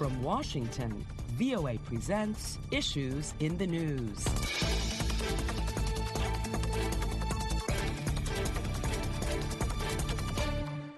From Washington, VOA presents Issues in the News.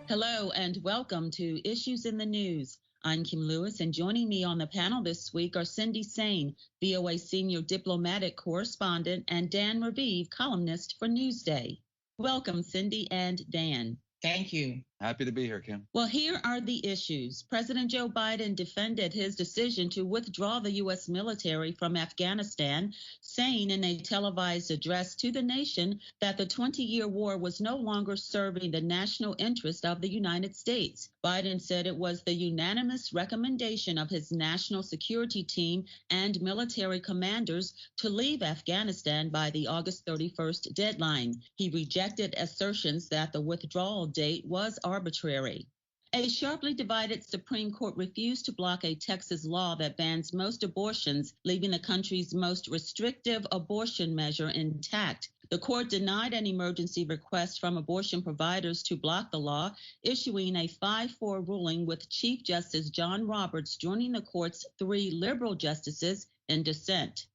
Hello and welcome to Issues in the News. I'm Kim Lewis, and joining me on the panel this week are Cindy Saine, VOA Senior Diplomatic Correspondent, and Dan Raviv, columnist for Newsday. Welcome, Cindy and Dan. Thank you. Happy to be here, Kim. Well, here are the issues. President Joe Biden defended his decision to withdraw the U.S. military from Afghanistan, saying in a televised address to the nation that the 20-year war was no longer serving the national interest of the United States. Biden said it was the unanimous recommendation of his national security team and military commanders to leave Afghanistan by the August 31st deadline. He rejected assertions that the withdrawal date was arbitrary. A sharply divided Supreme Court refused to block a Texas law that bans most abortions, leaving the country's most restrictive abortion measure intact. The court denied an emergency request from abortion providers to block the law, issuing a 5-4 ruling with Chief Justice John Roberts joining the court's 3 liberal justices in dissent.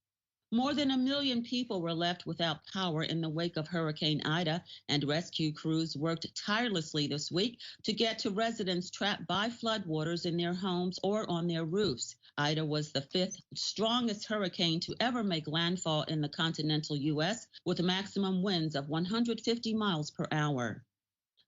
More than 1 million people were left without power in the wake of Hurricane Ida, and rescue crews worked tirelessly this week to get to residents trapped by floodwaters in their homes or on their roofs. Ida was the 5th strongest hurricane to ever make landfall in the continental U.S., with maximum winds of 150 miles per hour.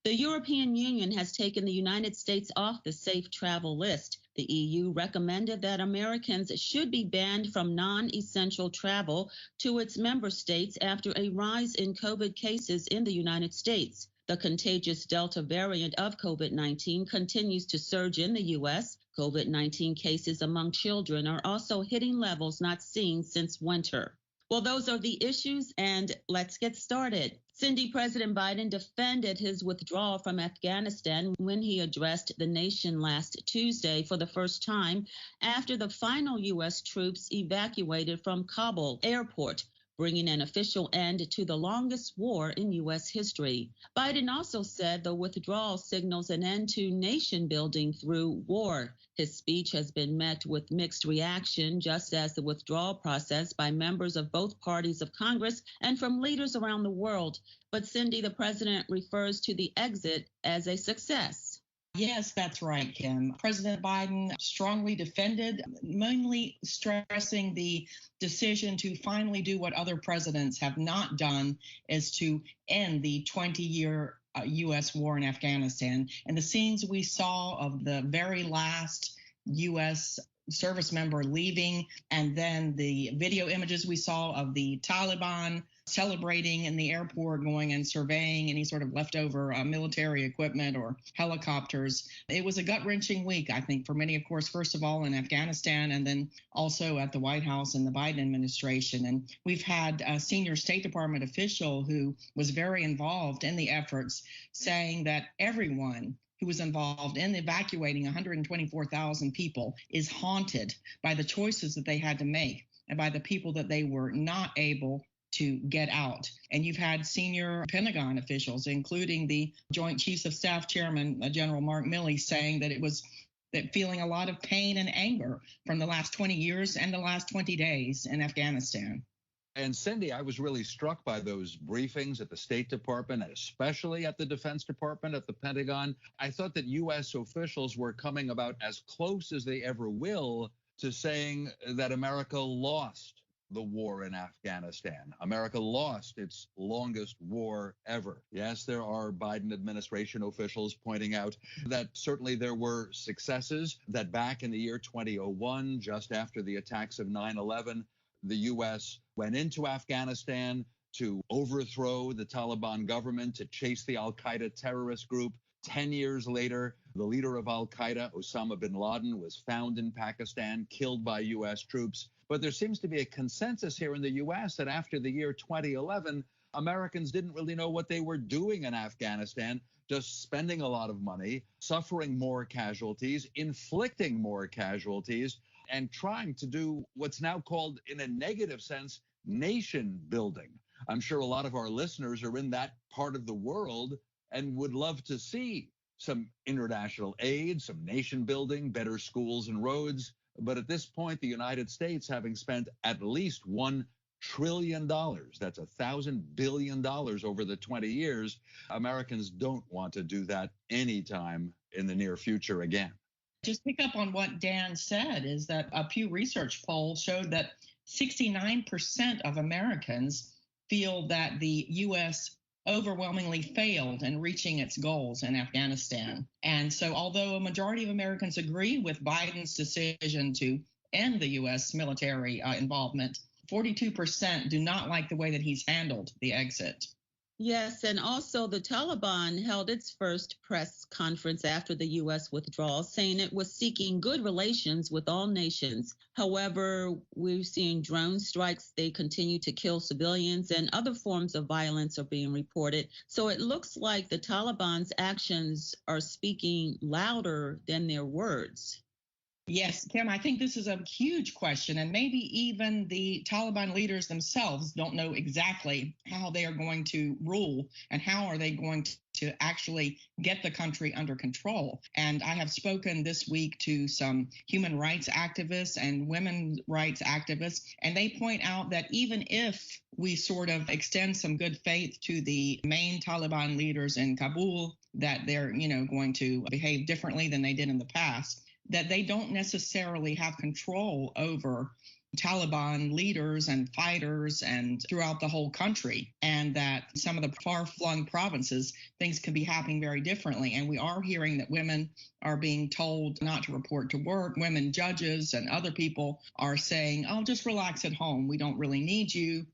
The European Union has taken the United States off the safe travel list. The EU recommended that Americans should be banned from non-essential travel to its member states after a rise in COVID cases in the United States. The contagious Delta variant of COVID-19 continues to surge in the U.S. COVID-19 cases among children are also hitting levels not seen since winter. Well, those are the issues, and let's get started. Cindy, President Biden defended his withdrawal from Afghanistan when he addressed the nation last Tuesday for the first time after the final U.S. troops evacuated from Kabul airport, bringing an official end to the longest war in U.S. history. Biden also said the withdrawal signals an end to nation building through war. His speech has been met with mixed reaction, just as the withdrawal process by members of both parties of Congress and from leaders around the world. But Cindy, the president refers to the exit as a success. Yes, that's right, Kim. President Biden strongly defended, mainly stressing the decision to finally do what other presidents have not done, is to end the 20-year U.S. war in Afghanistan. And the scenes we saw of the very last U.S. service member leaving, and then the video images we saw of the Taliban celebrating in the airport, going and surveying any sort of leftover military equipment or helicopters. It was a gut-wrenching week, I think, for many, of course, first of all in Afghanistan, and then also at the White House and the Biden administration. And we've had a senior State Department official who was very involved in the efforts, saying that everyone who was involved in evacuating 124,000 people is haunted by the choices that they had to make and by the people that they were not able to get out. And you've had senior Pentagon officials, including the Joint Chiefs of Staff Chairman, General Mark Milley, saying that it was feeling a lot of pain and anger from the last 20 years and the last 20 days in Afghanistan. And Cindy, I was really struck by those briefings at the State Department, and especially at the Defense Department, at the Pentagon. I thought that U.S. officials were coming about as close as they ever will to saying that America lost the war in Afghanistan. America lost its longest war ever. Yes, there are Biden administration officials pointing out that certainly there were successes, that back in the year 2001, just after the attacks of 9/11, the U.S. went into Afghanistan to overthrow the Taliban government, to chase the al-Qaeda terrorist group. 10 years later, the leader of al-Qaeda, Osama bin Laden, was found in Pakistan, killed by U.S. troops. But there seems to be a consensus here in the U.S. that after the year 2011, Americans didn't really know what they were doing in Afghanistan, just spending a lot of money, suffering more casualties, inflicting more casualties, and trying to do what's now called, in a negative sense, nation building. I'm sure a lot of our listeners are in that part of the world and would love to see some international aid, some nation building, better schools and roads. But at this point, the United States, having spent at least $1 trillion, that's $1,000 billion over the 20 years, Americans don't want to do that anytime in the near future again. Just pick up on what Dan said, is that a Pew Research poll showed that 69% of Americans feel that the U.S. overwhelmingly failed in reaching its goals in Afghanistan. And so although a majority of Americans agree with Biden's decision to end the U.S. military involvement, 42% do not like the way that he's handled the exit. Yes, and also the Taliban held its first press conference after the U.S. withdrawal, saying it was seeking good relations with all nations. However, we're seeing drone strikes. They continue to kill civilians, and other forms of violence are being reported. So it looks like the Taliban's actions are speaking louder than their words. Yes, Kim, I think this is a huge question, and maybe even the Taliban leaders themselves don't know exactly how they are going to rule and how are they going to actually get the country under control. And I have spoken this week to some human rights activists and women's rights activists, and they point out that even if we sort of extend some good faith to the main Taliban leaders in Kabul, that they're, going to behave differently than they did in the past, that they don't necessarily have control over Taliban leaders and fighters and throughout the whole country, and that some of the far-flung provinces, things can be happening very differently. And we are hearing that women are being told not to report to work. Women judges and other people are saying, oh, just relax at home. We don't really need you.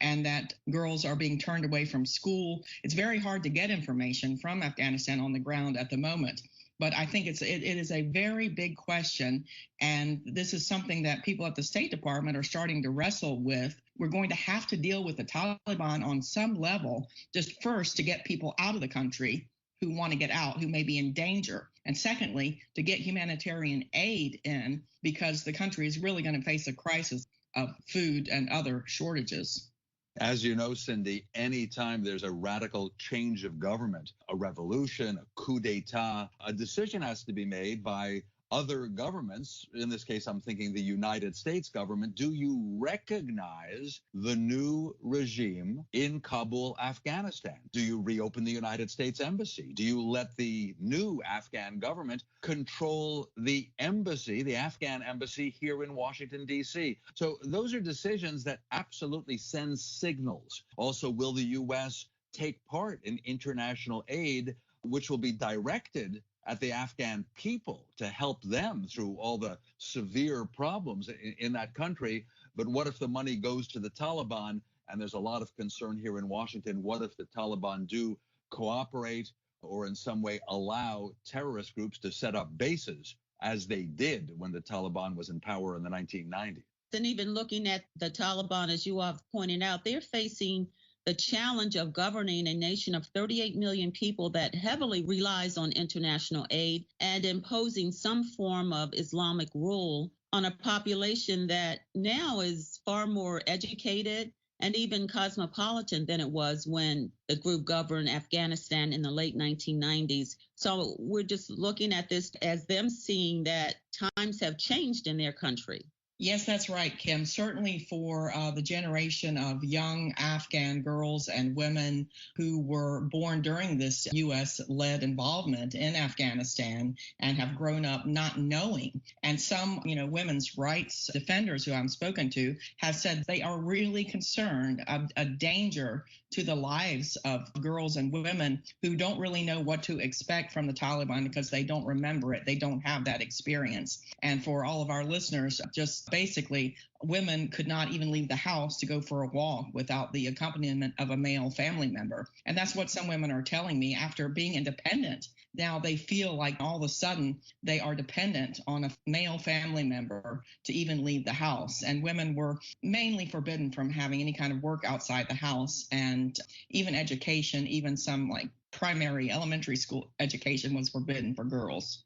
And that girls are being turned away from school. It's very hard to get information from Afghanistan on the ground at the moment. But I think it is a very big question, and this is something that people at the State Department are starting to wrestle with. We're going to have to deal with the Taliban on some level, just first to get people out of the country who want to get out, who may be in danger, and secondly, to get humanitarian aid in, because the country is really going to face a crisis of food and other shortages. As you know, Cindy, anytime there's a radical change of government, a revolution, a coup d'etat, a decision has to be made by other governments. In this case, I'm thinking the United States government. Do you recognize the new regime in Kabul, Afghanistan? Do you reopen the United States embassy? Do you let the new Afghan government control the embassy, the Afghan embassy here in Washington, D.C.? So those are decisions that absolutely send signals. Also, will the U.S. take part in international aid, which will be directed at the Afghan people to help them through all the severe problems in that country? But what if the money goes to the Taliban? And there's a lot of concern here in Washington. What if the Taliban do cooperate or in some way allow terrorist groups to set up bases, as they did when the Taliban was in power in the 1990s? And even looking at the Taliban, as you have pointed out, they're facing the challenge of governing a nation of 38 million people that heavily relies on international aid and imposing some form of Islamic rule on a population that now is far more educated and even cosmopolitan than it was when the group governed Afghanistan in the late 1990s. So we're just looking at this as them seeing that times have changed in their country. Yes, that's right, Kim. Certainly for the generation of young Afghan girls and women who were born during this U.S.-led involvement in Afghanistan and have grown up not knowing. And some, women's rights defenders who I've spoken to have said they are really concerned of a danger to the lives of girls and women who don't really know what to expect from the Taliban because they don't remember it. They don't have that experience. And for all of our listeners, just basically, women could not even leave the house to go for a walk without the accompaniment of a male family member. And that's what some women are telling me after being independent. Now they feel like all of a sudden they are dependent on a male family member to even leave the house. And women were mainly forbidden from having any kind of work outside the house, and even education, even some like primary elementary school education was forbidden for girls.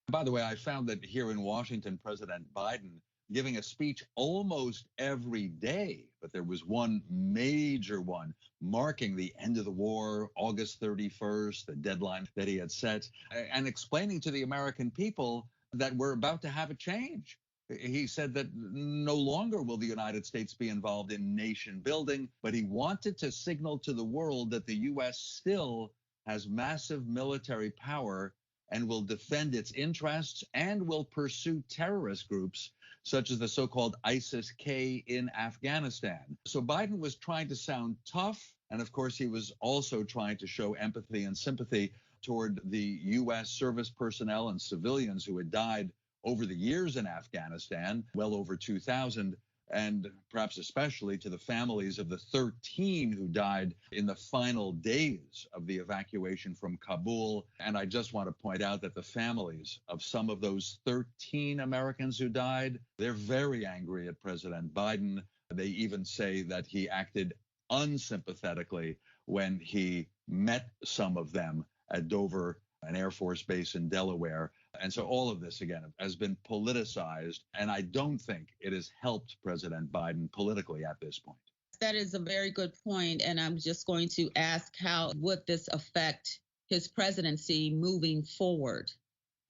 By the way, I found that here in Washington, President Biden giving a speech almost every day, but there was one major one marking the end of the war, August 31st, the deadline that he had set, and explaining to the American people that we're about to have a change. He said that no longer will the United States be involved in nation building, but he wanted to signal to the world that the U.S. still has massive military power and will defend its interests and will pursue terrorist groups such as the so-called ISIS-K in Afghanistan. So Biden was trying to sound tough, and of course he was also trying to show empathy and sympathy toward the U.S. service personnel and civilians who had died over the years in Afghanistan, well over 2,000, and perhaps especially to the families of the 13 who died in the final days of the evacuation from Kabul. And I just want to point out that the families of some of those 13 Americans who died, they're very angry at President Biden. They even say that he acted unsympathetically when he met some of them at Dover, an Air Force base in Delaware. And so all of this, again, has been politicized, and I don't think it has helped President Biden politically at this point. That is a very good point, and I'm just going to ask, how would this affect his presidency moving forward?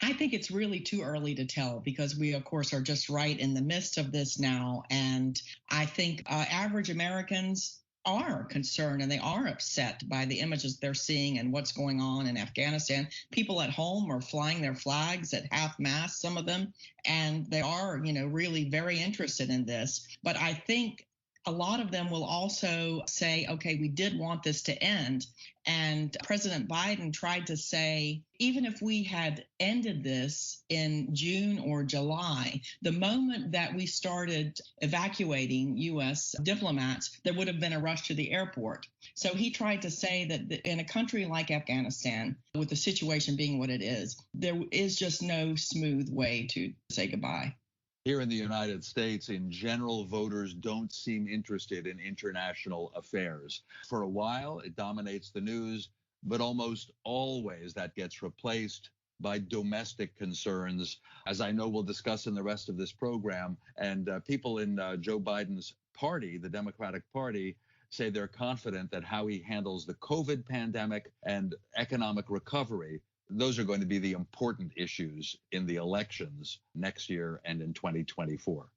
I think it's really too early to tell because we, of course, are just right in the midst of this now. And I think average Americans are concerned and they are upset by the images they're seeing and what's going on in Afghanistan. People at home are flying their flags at half-mast, some of them, and they are, really very interested in this. But I think a lot of them will also say, okay, we did want this to end. And President Biden tried to say, even if we had ended this in June or July, the moment that we started evacuating U.S. diplomats, there would have been a rush to the airport. So he tried to say that in a country like Afghanistan, with the situation being what it is, there is just no smooth way to say goodbye. Here in the United States, in general, voters don't seem interested in international affairs. For a while, it dominates the news, but almost always that gets replaced by domestic concerns, as I know we'll discuss in the rest of this program. And people in Joe Biden's party, the Democratic Party, say they're confident that how he handles the COVID pandemic and economic recovery, those are going to be the important issues in the elections next year and in 2024.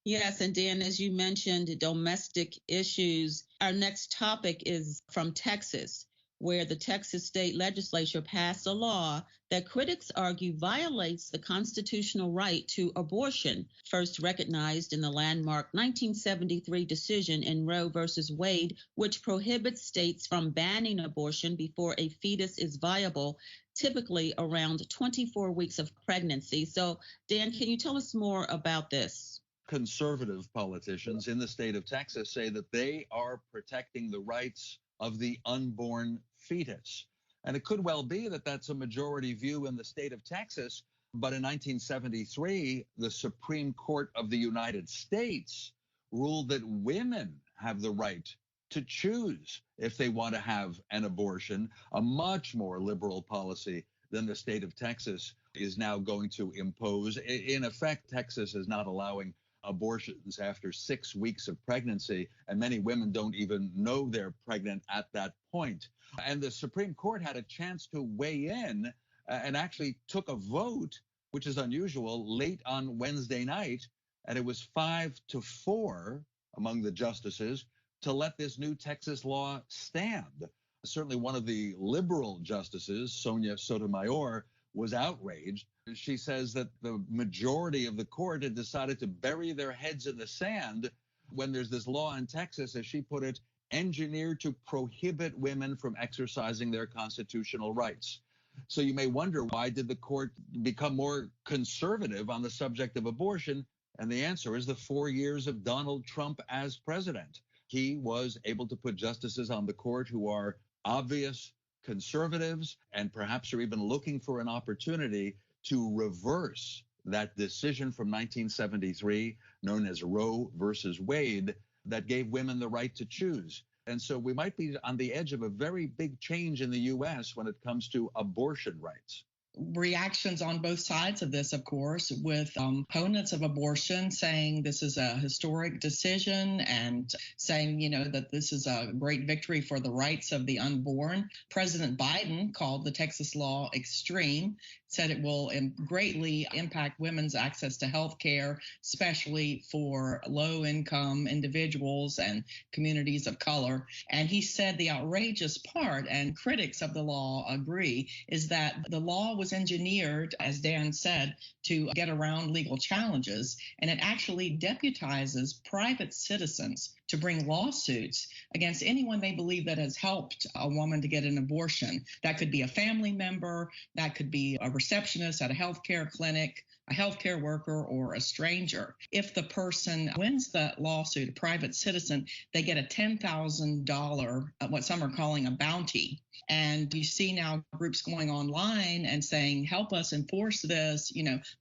Yes, and Dan, as you mentioned, domestic issues. Our next topic is from Texas, where the Texas state legislature passed a law that critics argue violates the constitutional right to abortion, first recognized in the landmark 1973 decision in Roe versus Wade, which prohibits states from banning abortion before a fetus is viable, typically around 24 weeks of pregnancy. So, Dan, can you tell us more about this? Conservative politicians in the state of Texas say that they are protecting the rights of the unborn fetus. And it could well be that that's a majority view in the state of Texas. But in 1973, the Supreme Court of the United States ruled that women have the right to choose if they want to have an abortion, a much more liberal policy than the state of Texas is now going to impose. In effect, Texas is not allowing abortions after 6 weeks of pregnancy, and many women don't even know they're pregnant at that point. And the Supreme Court had a chance to weigh in and actually took a vote, which is unusual, late on Wednesday night, and it was 5-4 among the justices to let this new Texas law stand. Certainly one of the liberal justices, Sonia Sotomayor, was outraged. She says that the majority of the court had decided to bury their heads in the sand when there's this law in Texas, as she put it, engineered to prohibit women from exercising their constitutional rights. So you may wonder, why did the court become more conservative on the subject of abortion? And the answer is the 4 years of Donald Trump as president. He was able to put justices on the court who are obvious conservatives and perhaps are even looking for an opportunity to reverse that decision from 1973 known as Roe versus Wade that gave women the right to choose. And so we might be on the edge of a very big change in the U.S. when it comes to abortion rights. Reactions on both sides of this, of course, with opponents of abortion saying this is a historic decision and saying, that this is a great victory for the rights of the unborn. President Biden called the Texas law extreme, said it will greatly impact women's access to health care, especially for low-income individuals and communities of color. And he said the outrageous part, and critics of the law agree, is that the law was engineered, as Dan said, to get around legal challenges, and it actually deputizes private citizens to bring lawsuits against anyone they believe that has helped a woman to get an abortion. That could be a family member, that could be a receptionist at a healthcare clinic, a healthcare worker, or a stranger. If the person wins the lawsuit, a private citizen, they get a $10,000, what some are calling a bounty. And you see now groups going online and saying, help us enforce this.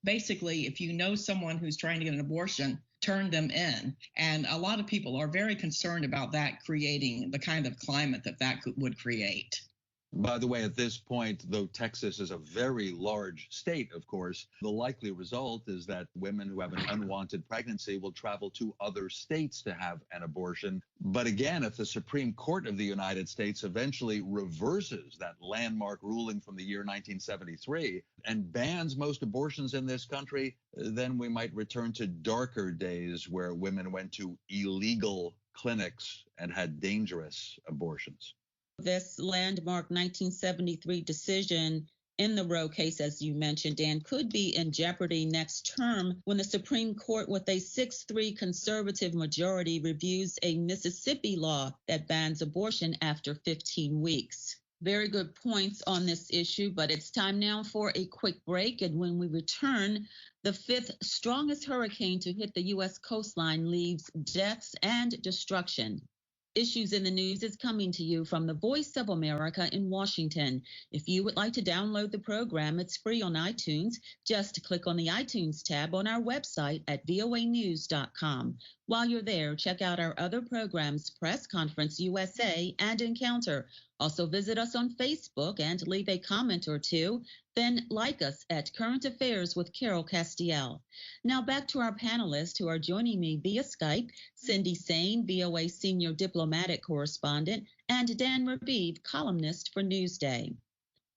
Basically, if you know someone who's trying to get an abortion, turn them in. And a lot of people are very concerned about that creating the kind of climate that would create. By the way, at this point, though Texas is a very large state, of course, the likely result is that women who have an unwanted pregnancy will travel to other states to have an abortion. But again, if the Supreme Court of the United States eventually reverses that landmark ruling from the year 1973 and bans most abortions in this country, then we might return to darker days where women went to illegal clinics and had dangerous abortions. This landmark 1973 decision in the Roe case, as you mentioned, Dan, could be in jeopardy next term when the Supreme Court, with a 6-3 conservative majority, reviews a Mississippi law that bans abortion after 15 weeks. Very good points on this issue, but it's time now for a quick break. And when we return, the fifth strongest hurricane to hit the U.S. coastline leaves deaths and destruction. Issues in the News is coming to you from the Voice of America in Washington. If you would like to download the program, it's free on iTunes. Just click on the iTunes tab on our website at voanews.com. While you're there, check out our other programs, Press Conference USA and Encounter. Also visit us on Facebook and leave a comment or two. Then like us at Current Affairs with Carol Castiel. Now back to our panelists who are joining me via Skype, Cindy Sain, VOA Senior Diplomatic Correspondent, and Dan Raviv, columnist for Newsday.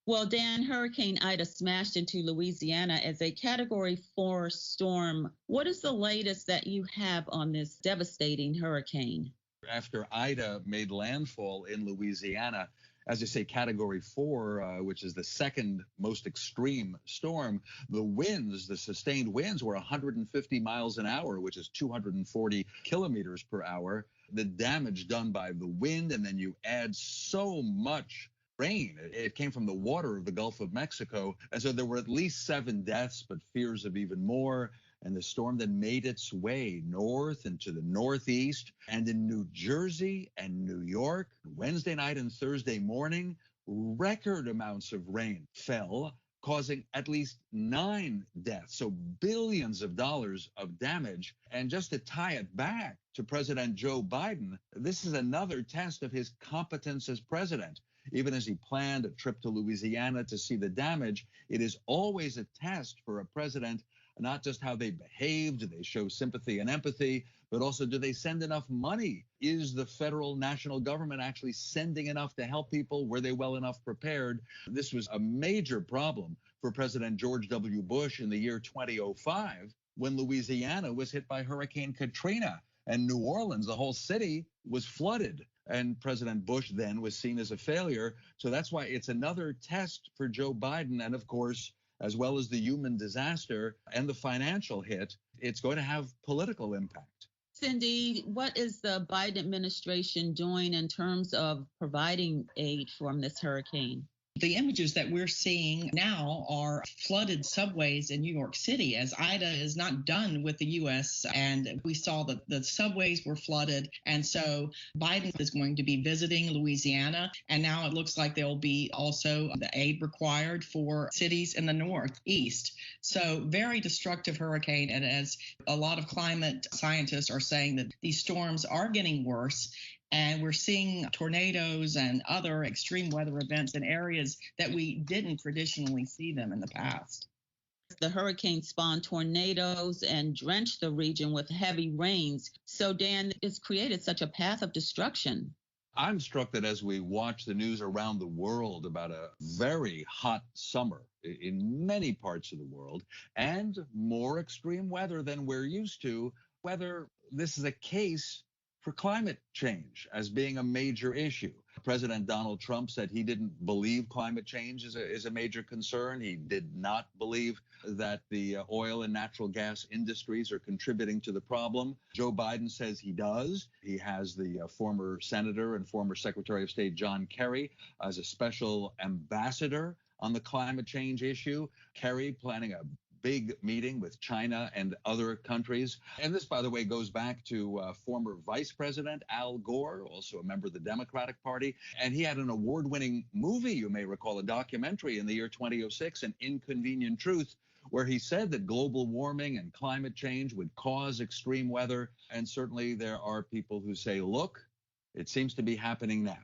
Well, Dan, Hurricane Ida smashed into Louisiana as a Category 4 storm. What is the latest that you have on this devastating hurricane? After Ida made landfall in Louisiana, as I say, Category 4, which is the second most extreme storm, the sustained winds were 150 miles an hour, which is 240 kilometers per hour. The damage done by the wind, and then you add so much rain. It came from the water of the Gulf of Mexico. And so there were at least 7 deaths, but fears of even more. And the storm then made its way north into the northeast, and in New Jersey and New York, Wednesday night and Thursday morning, record amounts of rain fell, causing at least 9 deaths. So billions of dollars of damage. And just to tie it back to President Joe Biden, this is another test of his competence as president. Even as he planned a trip to Louisiana to see the damage, it is always a test for a president, not just how they behave, do they show sympathy and empathy, but also do they send enough money? Is the federal national government actually sending enough to help people? Were they well enough prepared? This was a major problem for President George W. Bush in the year 2005 when Louisiana was hit by Hurricane Katrina and New Orleans, the whole city, was flooded. And President Bush then was seen as a failure. So that's why it's another test for Joe Biden. And of course, as well as the human disaster and the financial hit, it's going to have political impact. Cindy, what is the Biden administration doing in terms of providing aid from this hurricane? The images that we're seeing now are flooded subways in New York City, as Ida is not done with the U.S. And we saw that the subways were flooded. And so Biden is going to be visiting Louisiana. And now it looks like there'll be also the aid required for cities in the northeast. So very destructive hurricane. And as a lot of climate scientists are saying that these storms are getting worse. And we're seeing tornadoes and other extreme weather events in areas that we didn't traditionally see them in the past. The hurricane spawned tornadoes and drenched the region with heavy rains. So, Dan, it's created such a path of destruction. I'm struck that as we watch the news around the world about a very hot summer in many parts of the world and more extreme weather than we're used to, whether this is a case for climate change as being a major issue. President Donald Trump said he didn't believe climate change is a major concern. He did not believe that the oil and natural gas industries are contributing to the problem. Joe Biden says he does. He has the former senator and former Secretary of State John Kerry as a special ambassador on the climate change issue. Kerry planning a big meeting with China and other countries. And this, by the way, goes back to former Vice President Al Gore, also a member of the Democratic Party. And he had an award-winning movie, you may recall, a documentary in the year 2006, An Inconvenient Truth, where he said that global warming and climate change would cause extreme weather. And certainly there are people who say, look, it seems to be happening now.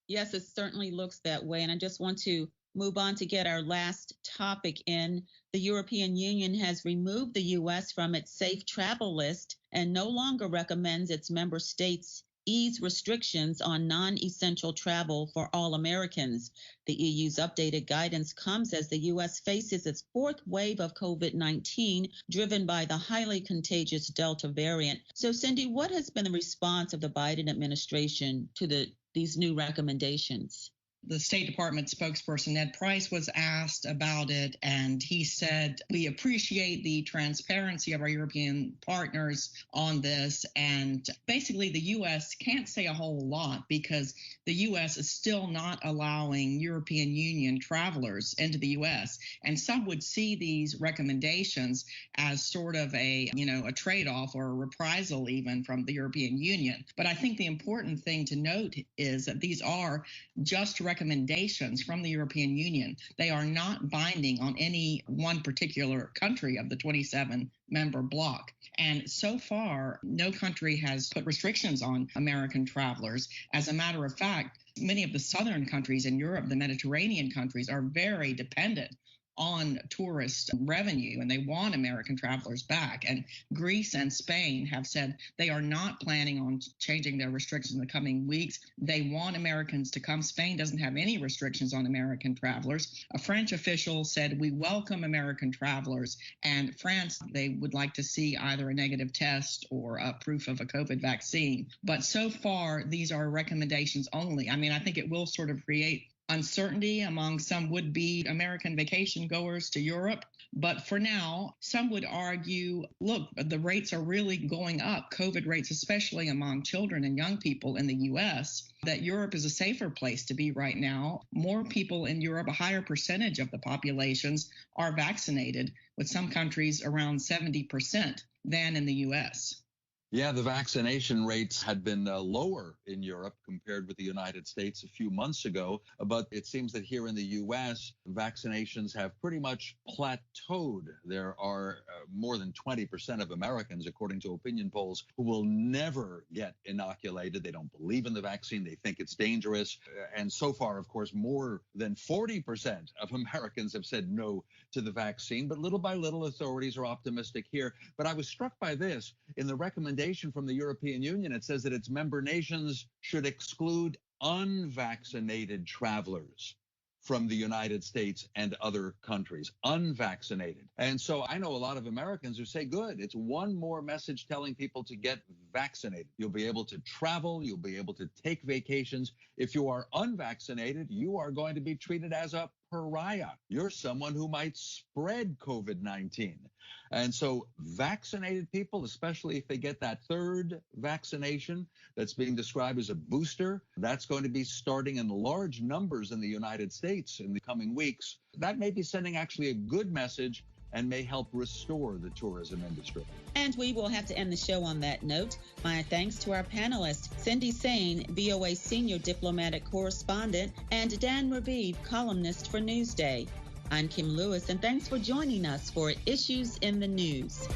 Yes, it certainly looks that way. And I just want to move on to get our last topic in. The European Union has removed the U.S. from its safe travel list and no longer recommends its member states ease restrictions on non-essential travel for all Americans. The EU's updated guidance comes as the U.S. faces its fourth wave of COVID-19, driven by the highly contagious Delta variant. So, Cindy, what has been the response of the Biden administration to these new recommendations? The State Department spokesperson, Ned Price, was asked about it, and he said, we appreciate the transparency of our European partners on this. And basically, the U.S. can't say a whole lot because the U.S. is still not allowing European Union travelers into the U.S. And some would see these recommendations as sort of a trade-off or a reprisal even from the European Union. But I think the important thing to note is that these are just recommendations from the European Union. They are not binding on any one particular country of the 27 member bloc. And so far, no country has put restrictions on American travelers. As a matter of fact, many of the southern countries in Europe, the Mediterranean countries, are very dependent on tourist revenue, and they want American travelers back. And Greece and Spain have said they are not planning on changing their restrictions in the coming weeks. They want Americans to come. Spain doesn't have any restrictions on American travelers. A French official said, we welcome American travelers. And France, they would like to see either a negative test or a proof of a COVID vaccine. But so far, these are recommendations only. I mean, I think it will sort of create uncertainty among some would-be American vacation goers to Europe. But for now, some would argue, look, the rates are really going up, COVID rates, especially among children and young people in the U.S., that Europe is a safer place to be right now. More people in Europe, a higher percentage of the populations are vaccinated, with some countries around 70% than in the U.S. Yeah, the vaccination rates had been lower in Europe compared with the United States a few months ago. But it seems that here in the U.S., vaccinations have pretty much plateaued. There are more than 20% of Americans, according to opinion polls, who will never get inoculated. They don't believe in the vaccine. They think it's dangerous. And so far, of course, more than 40% of Americans have said no to the vaccine. But little by little, authorities are optimistic here. But I was struck by this in the recommendation from the European Union. It says that its member nations should exclude unvaccinated travelers from the United States and other countries, unvaccinated. And so I know a lot of Americans who say, good, it's one more message telling people to get vaccinated. You'll be able to travel, you'll be able to take vacations. If you are unvaccinated, you are going to be treated as a pariah. You're someone who might spread COVID-19. And so vaccinated people, especially if they get that third vaccination that's being described as a booster, that's going to be starting in large numbers in the United States in the coming weeks. That may be sending actually a good message and may help restore the tourism industry. And we will have to end the show on that note. My thanks to our panelists, Cindy Saine, VOA Senior Diplomatic Correspondent, and Dan Raviv, columnist for Newsday. I'm Kim Lewis, and thanks for joining us for Issues in the News.